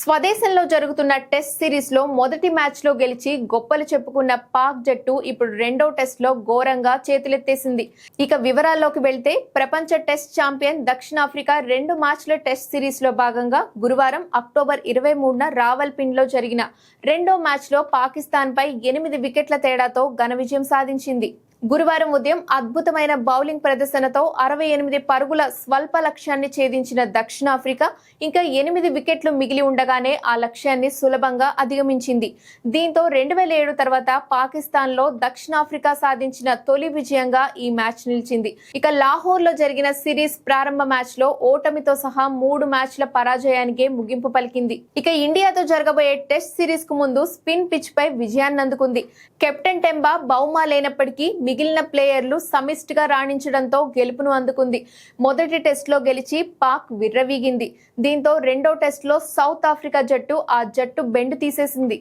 స్వదేశంలో జరుగుతున్న test series లో మొదటి మ్యాచ్ లో గెలిచి గొప్పలు చెప్పుకున్న పాక్ జట్టు ఇప్పుడు రెండో టెస్ట్ లో ఘోరంగా చేతులెత్తేసింది. ఇక వివరాల్లోకి వెళ్తే ప్రపంచ టెస్ట్ ఛాంపియన్ దక్షిణాఫ్రికా 2 మ్యాచ్ల టెస్ట్ సిరీస్ లో భాగంగా గురువారం అక్టోబర్ 23న రావల్పిండిలో జరిగిన రెండో మ్యాచ్ లో పాకిస్తాన్ పై 8 వికెట్ల తేడాతో ఘన విజయం సాధించింది. గురువారం ఉదయం అద్భుతమైన బౌలింగ్ ప్రదర్శనతో 68 పరుగుల స్వల్ప లక్ష్యాన్ని ఛేదించిన దక్షిణాఫ్రికా ఇంకా 8 వికెట్లు మిగిలి ఉండగానే ఆ లక్ష్యాన్ని సులభంగా అధిగమించింది. దీంతో 2007 తర్వాత పాకిస్తాన్ లో దక్షిణాఫ్రికా సాధించిన తొలి విజయంగా ఈ మ్యాచ్ నిలిచింది. ఇక లాహోర్ లో జరిగిన సిరీస్ ప్రారంభ మ్యాచ్ లో ఓటమితో సహా 3 మ్యాచ్ల పరాజయానికే ముగింపు పలికింది. ఇక ఇండియాతో జరగబోయే టెస్ట్ సిరీస్ కు ముందు స్పిన్ పిచ్ పై విజయాన్ని అందుకుంది. కెప్టెన్ టెంబా బౌమా లేనప్పటికీ మిగిలిన ప్లేయర్లు సమిష్టిగా రాణించడంతో గెలుపును అందుకుంది. మొదటి టెస్ట్ లో గెలిచి పాక్ విర్రవీగింది. దీంతో రెండో టెస్ట్ లో సౌత్ ఆఫ్రికా జట్టు ఆ జట్టు బెండు తీసేసింది.